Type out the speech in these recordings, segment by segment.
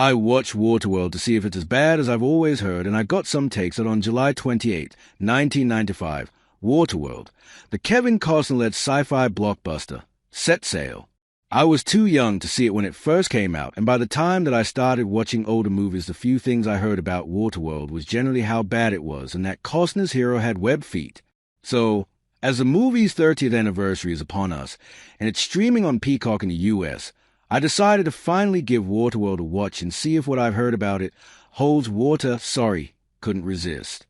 I watched Waterworld to see if it's as bad as I've always heard, and I got some takes that on July 28, 1995, Waterworld, the Kevin Costner-led sci-fi blockbuster, set sail. I was too young to see it when it first came out, and by the time that I started watching older movies, the few things I heard about Waterworld was generally how bad it was and that Costner's hero had web feet. So, as the movie's 30th anniversary is upon us, and it's streaming on Peacock in the US, I decided to finally give Waterworld a watch and see if what I've heard about it holds water. Sorry, couldn't resist.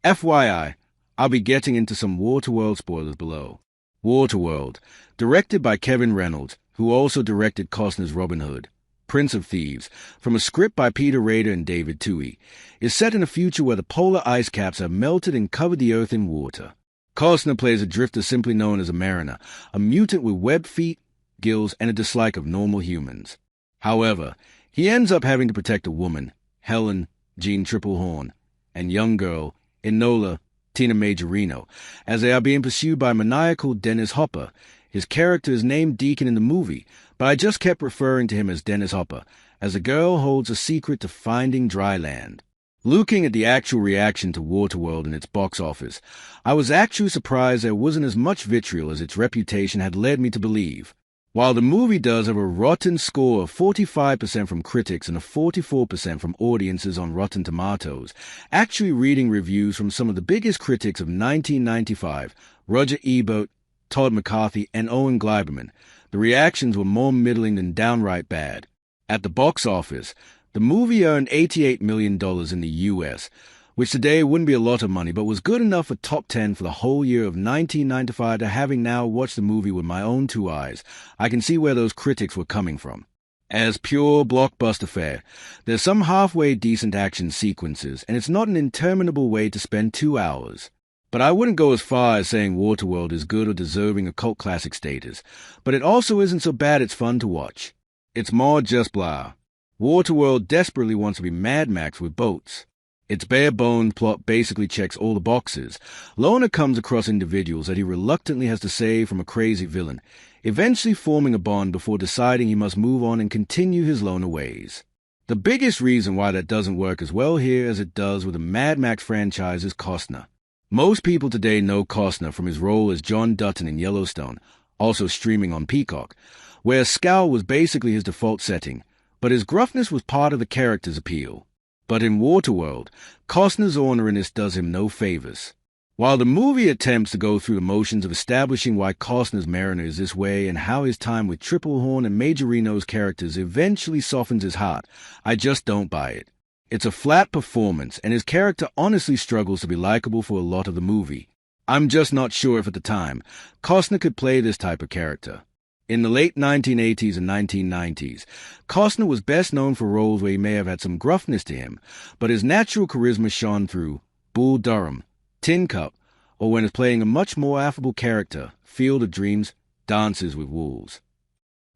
FYI, I'll be getting into some Waterworld spoilers below. Waterworld, directed by Kevin Reynolds, who also directed Costner's Robin Hood, Prince of Thieves, from a script by Peter Rader and David Twohy, is set in a future where the polar ice caps have melted and covered the earth in water. Costner plays a drifter simply known as a mariner, a mutant with webbed feet, gills, and a dislike of normal humans. However, he ends up having to protect a woman, Helen, Jean Triplehorn, and young girl, Enola, Tina Majorino, as they are being pursued by maniacal Dennis Hopper. His character is named Deacon in the movie, but I just kept referring to him as Dennis Hopper, as the girl holds a secret to finding dry land. Looking at the actual reaction to Waterworld in its box office, I was actually surprised there wasn't as much vitriol as its reputation had led me to believe. While the movie does have a rotten score of 45% from critics and a 44% from audiences on Rotten Tomatoes, actually reading reviews from some of the biggest critics of 1995, Roger Ebert, Todd McCarthy, and Owen Gleiberman, the reactions were more middling than downright bad. At the box office, the movie earned $88 million in the US, which today wouldn't be a lot of money, but was good enough for top 10 for the whole year of 1995. To having now watched the movie with my own two eyes, I can see where those critics were coming from. As pure blockbuster fare, there's some halfway decent action sequences, and it's not an interminable way to spend 2 hours. But I wouldn't go as far as saying Waterworld is good or deserving of cult classic status, but it also isn't so bad it's fun to watch. It's more just blah. Waterworld desperately wants to be Mad Max with boats. Its bare-bones plot basically checks all the boxes. Loner comes across individuals that he reluctantly has to save from a crazy villain, eventually forming a bond before deciding he must move on and continue his loner ways. The biggest reason why that doesn't work as well here as it does with the Mad Max franchise is Costner. Most people today know Costner from his role as John Dutton in Yellowstone, also streaming on Peacock, where a scowl was basically his default setting, but his gruffness was part of the character's appeal. But in Waterworld, Costner's orneriness does him no favors. While the movie attempts to go through the motions of establishing why Costner's mariner is this way and how his time with Triplehorn and Majorino's characters eventually softens his heart, I just don't buy it. It's a flat performance, and his character honestly struggles to be likable for a lot of the movie. I'm just not sure if at the time, Costner could play this type of character. In the late 1980s and 1990s, Costner was best known for roles where he may have had some gruffness to him, but his natural charisma shone through Bull Durham, Tin Cup, or when he's playing a much more affable character, Field of Dreams, Dances with Wolves.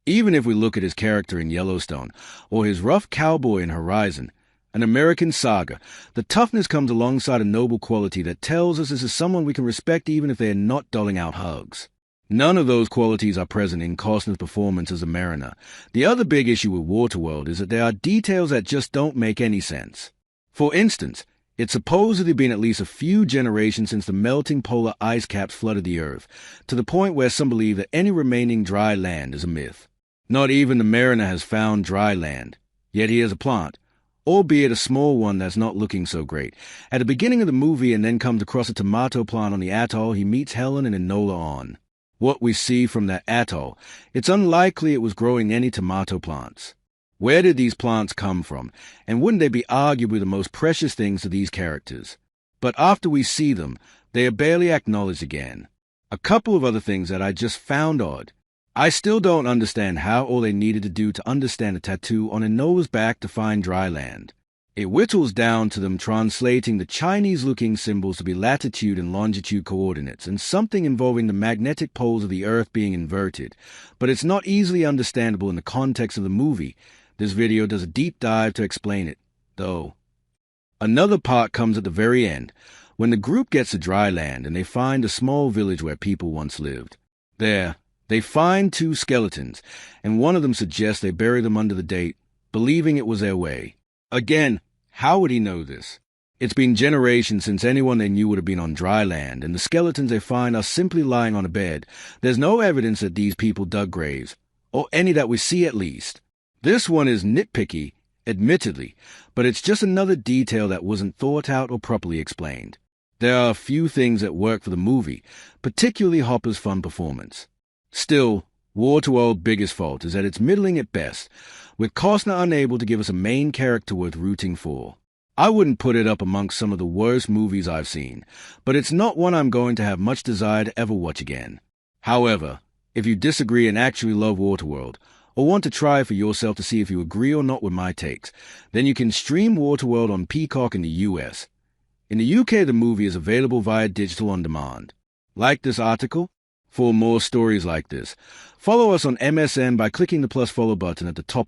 Even if we look at his character in Yellowstone, or his rough cowboy in Horizon, an American Saga, the toughness comes alongside a noble quality that tells us this is someone we can respect even if they are not doling out hugs. None of those qualities are present in Costner's performance as a mariner. The other big issue with Waterworld is that there are details that just don't make any sense. For instance, it's supposedly been at least a few generations since the melting polar ice caps flooded the Earth, to the point where some believe that any remaining dry land is a myth. Not even the mariner has found dry land, yet he has a plant, albeit a small one that's not looking so great. At the beginning of the movie and then comes across a tomato plant on the atoll he meets Helen and Enola on. What we see from that atoll, it's unlikely it was growing any tomato plants. Where did these plants come from, and wouldn't they be arguably the most precious things to these characters? But after we see them, they are barely acknowledged again. A couple of other things that I just found odd. I still don't understand how all they needed to do to understand a tattoo on Enola's back to find dry land. It whittles down to them translating the Chinese-looking symbols to be latitude and longitude coordinates and something involving the magnetic poles of the Earth being inverted, but it's not easily understandable in the context of the movie. This video does a deep dive to explain it, though. Another part comes at the very end, when the group gets to dry land and they find a small village where people once lived. There, they find 2 skeletons, and one of them suggests they bury them under the date believing it was their way. Again, how would he know this? It's been generations since anyone they knew would have been on dry land, and the skeletons they find are simply lying on a bed. There's no evidence that these people dug graves, or any that we see at least. This one is nitpicky, admittedly, but it's just another detail that wasn't thought out or properly explained. There are a few things that work for the movie, particularly Hopper's fun performance. Still, Waterworld's biggest fault is that it's middling at best, with Costner unable to give us a main character worth rooting for. I wouldn't put it up amongst some of the worst movies I've seen, but it's not one I'm going to have much desire to ever watch again. However, if you disagree and actually love Waterworld, or want to try for yourself to see if you agree or not with my takes, then you can stream Waterworld on Peacock in the US. In the UK, the movie is available via digital on demand. Like this article? For more stories like this, follow us on MSN by clicking the +follow button at the top